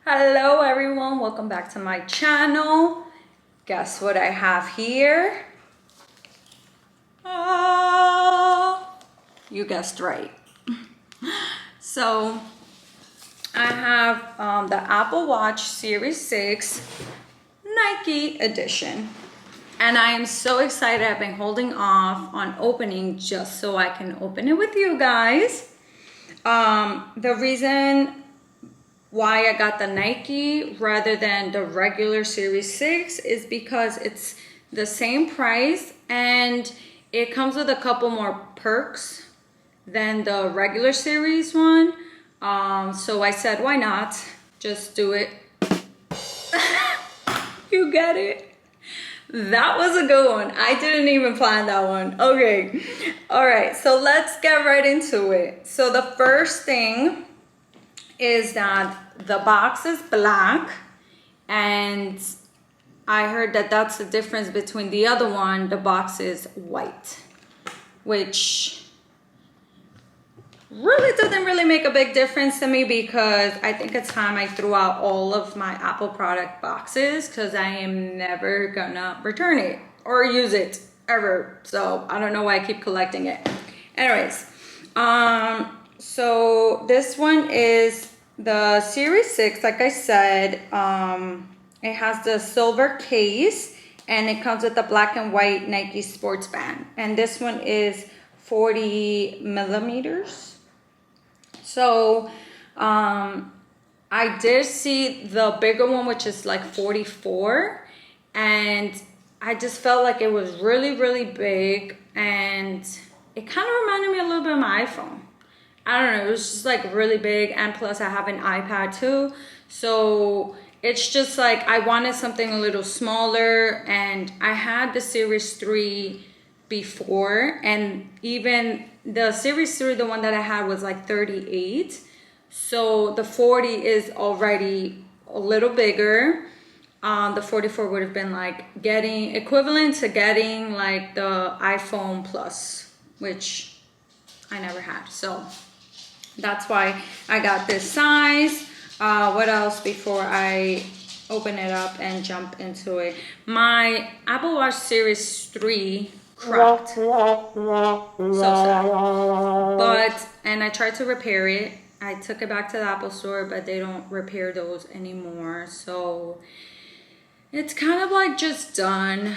Hello everyone, welcome back to my channel. Guess what I have here? You guessed right. So I have the Apple Watch Series 6 Nike edition. And I am so excited. I've been holding off on opening just so I can open it with you guys. The reason why I got the Nike rather than the regular Series 6 is because it's the same price and it comes with a couple more perks than the regular Series one. So I said, why not? Just do it. You get it? That was a good one. I didn't even plan that one. Okay. All right. So let's get right into it. So the first thing is that the box is black, and I heard that that's the difference between the other one. The box is white, which really doesn't really make a big difference to me because I think it's time I threw out all of my Apple product boxes because I am never gonna return it or use it ever. So I don't know why I keep collecting it. Anyways, so this one is the Series 6, like I said. It has the silver case and it comes with the black and white Nike sports band. And this one is 40 millimeters. So I did see the bigger one, which is like 44. And I just felt like it was really, really big. And it kind of reminded me a little bit of my iPhone. I don't know, it was just like really big, and plus I have an iPad too, so it's just like I wanted something a little smaller. And I had the Series 3 before, and even the Series 3, the one that I had, was like 38, so the 40 is already a little bigger. The 44 would have been like getting equivalent to getting like the iPhone Plus, which I never had, so that's why I got this size. What else before I open it up and jump into it? My Apple Watch Series 3 cracked. So sad. And I tried to repair it. I took it back to the Apple store, but they don't repair those anymore. So it's kind of like just done.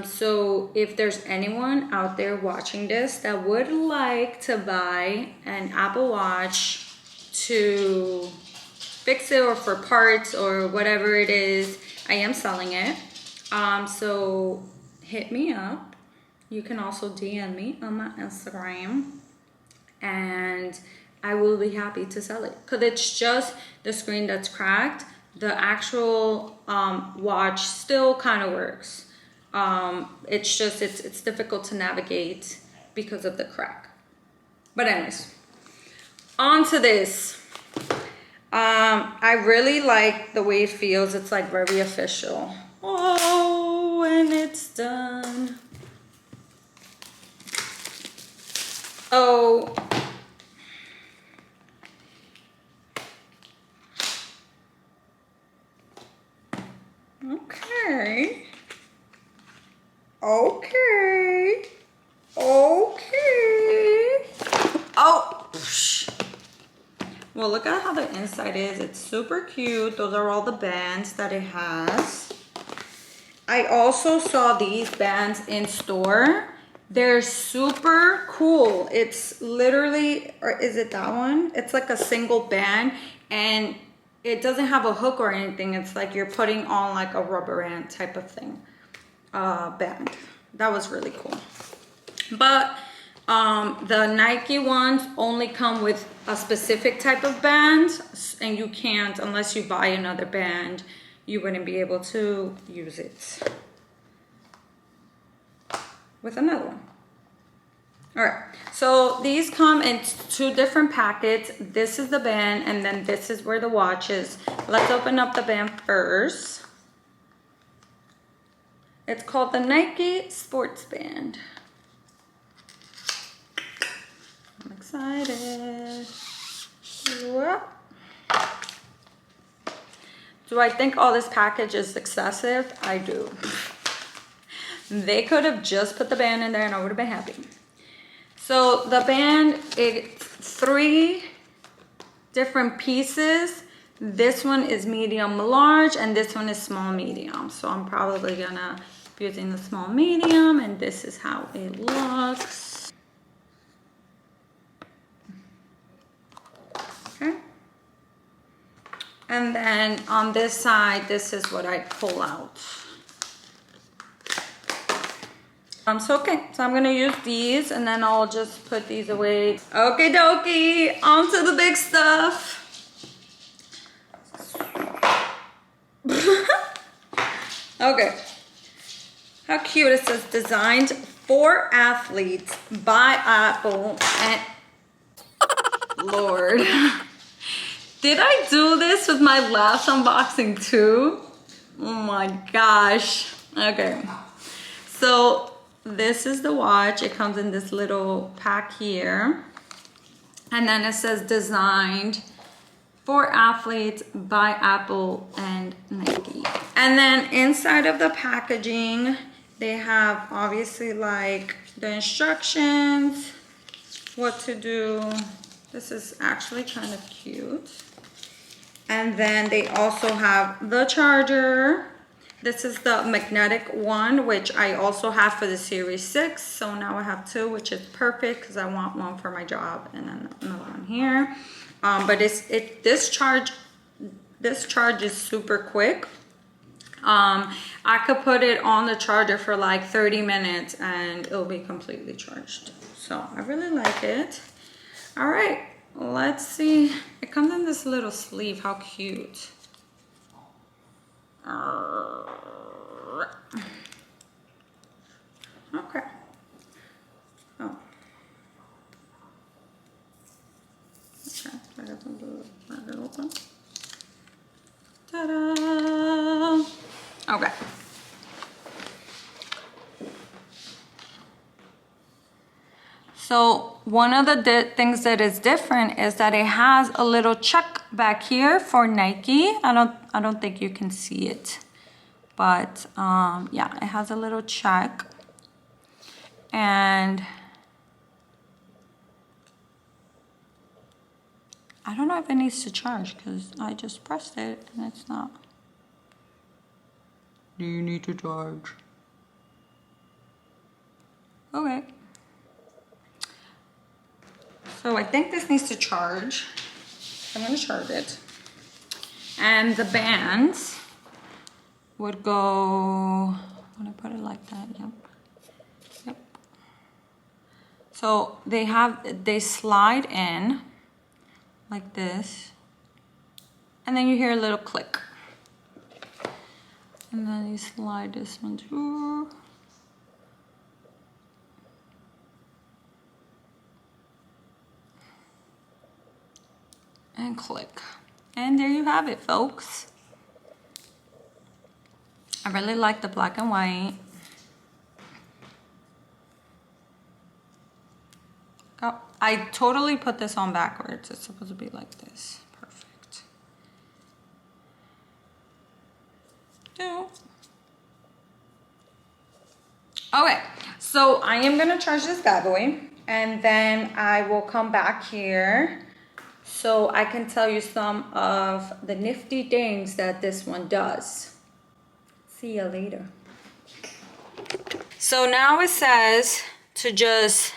So if there's anyone out there watching this that would like to buy an Apple Watch to fix it or for parts or whatever it is, I am selling it. So hit me up. You can also DM me on my Instagram and I will be happy to sell it, because it's just the screen that's cracked. The actual watch still kind of works. It's just, it's difficult to navigate because of the crack. But anyways, on to this. I really like the way it feels. It's like very official. Oh, when it's done. Oh. Okay. Okay. Okay. Oh. Well, look at how the inside is. It's super cute. Those are all the bands that it has. I also saw these bands in store. They're super cool. It's literally, or is it that one? It's like a single band, and it doesn't have a hook or anything. It's like you're putting on like a rubber band type of thing. Band. That was really cool. But the Nike ones only come with a specific type of band, and you can't, unless you buy another band, you wouldn't be able to use it with another one. All right, so these come in 2 different packets. This is the band, and then this is where the watch is. Let's open up the band first. It's called the Nike Sports Band. I'm excited. Whoop. Do I think all this package is excessive? I do. They could have just put the band in there and I would have been happy. So the band, it's 3 different pieces. This one is medium large and this one is small medium. So I'm probably gonna be using the small medium, and this is how it looks. Okay. And then on this side, this is what I pull out. So I'm gonna use these and then I'll just put these away. Okie dokie, on to the big stuff. Okay, how cute. It says designed for athletes by Apple. And Lord, did I do this with my last unboxing too? Oh my gosh. Okay, so this is the watch. It comes in this little pack here. And then it says designed for athletes by Apple and Nike. And then inside of the packaging, they have obviously like the instructions, what to do. This is actually kind of cute. And then they also have the charger. This is the magnetic one, which I also have for the Series 6. So now I have 2, which is perfect because I want one for my job and then another one here. But this charge is super quick. I could put it on the charger for like 30 minutes and it'll be completely charged. So I really like it. All right, let's see. It comes in this little sleeve. How cute. Okay. Oh. Okay, I got to do it open. Ta-da! Okay. So one of the things that is different is that it has a little check back here for Nike. I don't think you can see it, but yeah, it has a little check. And I don't know if it needs to charge because I just pressed it and it's not. Do you need to charge? Okay. So I think this needs to charge. I'm gonna charge it. And the bands would go, when I put it like that, yep. Yep. So they slide in like this. And then you hear a little click. And then you slide this one through. And click. And there you have it, folks. I really like the black and white. Oh, I totally put this on backwards. It's supposed to be like this. Perfect. Yeah. Okay, so I am gonna charge this bad boy and then I will come back here so I can tell you some of the nifty things that this one does. See you later. So now it says to just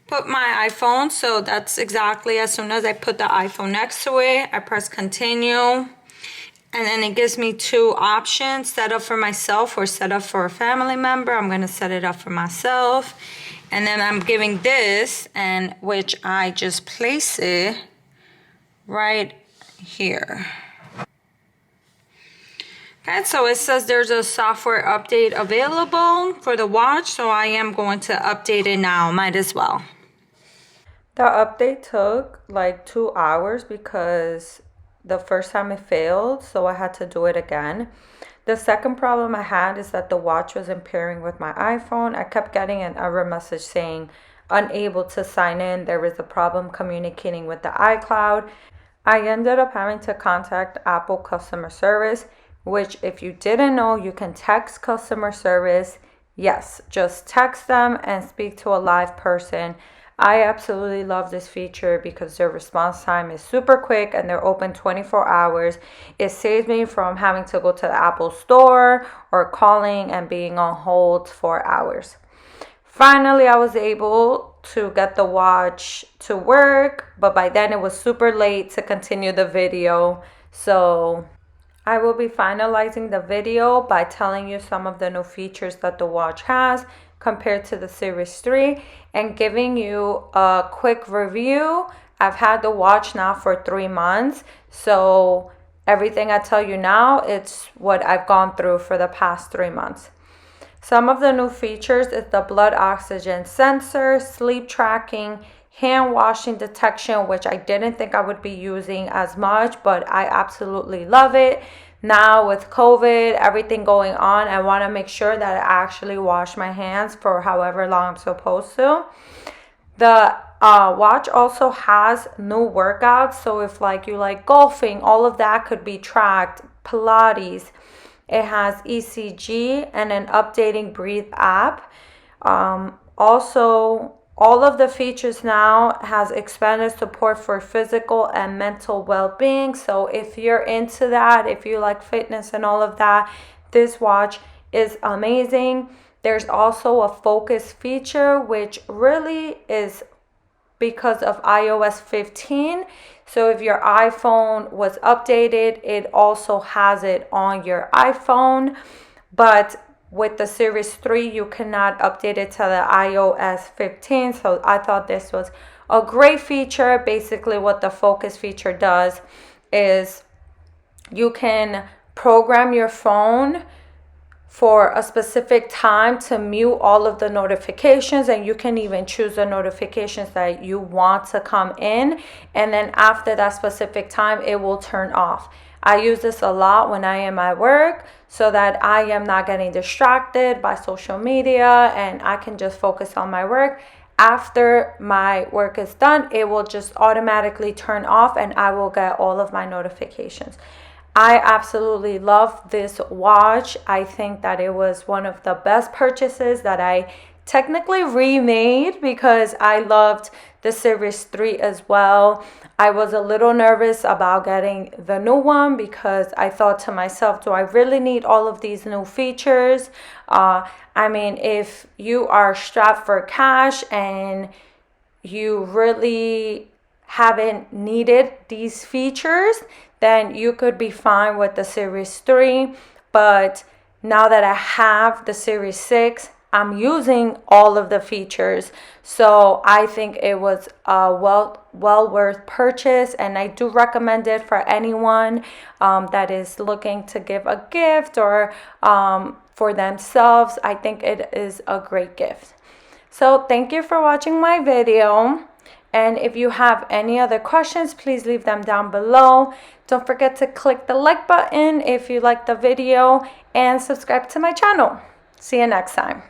put my iPhone. So that's exactly as soon as I put the iPhone next to it, I press continue. And then it gives me 2 options, set up for myself or set up for a family member. I'm gonna set it up for myself. And then I'm giving this, and which I just place it right here. Okay, so it says there's a software update available for the watch, so I am going to update it now, might as well. The update took like 2 hours because the first time it failed, so I had to do it again. The second problem I had is that the watch wasn't pairing with my iPhone. I kept getting an error message saying unable to sign in. There was a problem communicating with the iCloud. I ended up having to contact Apple customer service, which if you didn't know, you can text customer service. Yes, just text them and speak to a live person. I absolutely love this feature because their response time is super quick and they're open 24 hours. It saves me from having to go to the Apple store or calling and being on hold for hours. Finally, I was able to get the watch to work, but by then it was super late to continue the video. So I will be finalizing the video by telling you some of the new features that the watch has compared to the Series 3 and giving you a quick review. I've had the watch now for 3 months, so everything I tell you now, it's what I've gone through for the past 3 months. Some of the new features is the blood oxygen sensor, sleep tracking, hand washing detection, which I didn't think I would be using as much, but I absolutely love it. Now with COVID, everything going on, I want to make sure that I actually wash my hands for however long I'm supposed to. The watch also has new workouts, so if like you like golfing, all of that could be tracked. Pilates. It has ECG and an updating Breathe app. Also, all of the features now has expanded support for physical and mental well-being. So if you're into that, if you like fitness and all of that, this watch is amazing. There's also a focus feature, which really is because of iOS 15. So if your iPhone was updated, it also has it on your iPhone. But with the Series 3, you cannot update it to the iOS 15. So I thought this was a great feature. Basically, what the focus feature does is you can program your phone for a specific time to mute all of the notifications, and you can even choose the notifications that you want to come in, and then after that specific time it will turn off. I use this a lot when I am at work so that I am not getting distracted by social media and I can just focus on my work. After my work is done, it will just automatically turn off and I will get all of my notifications. I absolutely love this watch. I think that it was one of the best purchases that I technically remade because I loved the Series 3 as well. I was a little nervous about getting the new one because I thought to myself, do I really need all of these new features? I mean, if you are strapped for cash and you really haven't needed these features, then you could be fine with the Series 3. But now that I have the Series 6, I'm using all of the features. So I think it was a well worth purchase, and I do recommend it for anyone that is looking to give a gift or for themselves. I think it is a great gift. So thank you for watching my video. And if you have any other questions, please leave them down below. Don't forget to click the like button if you like the video and subscribe to my channel. See you next time.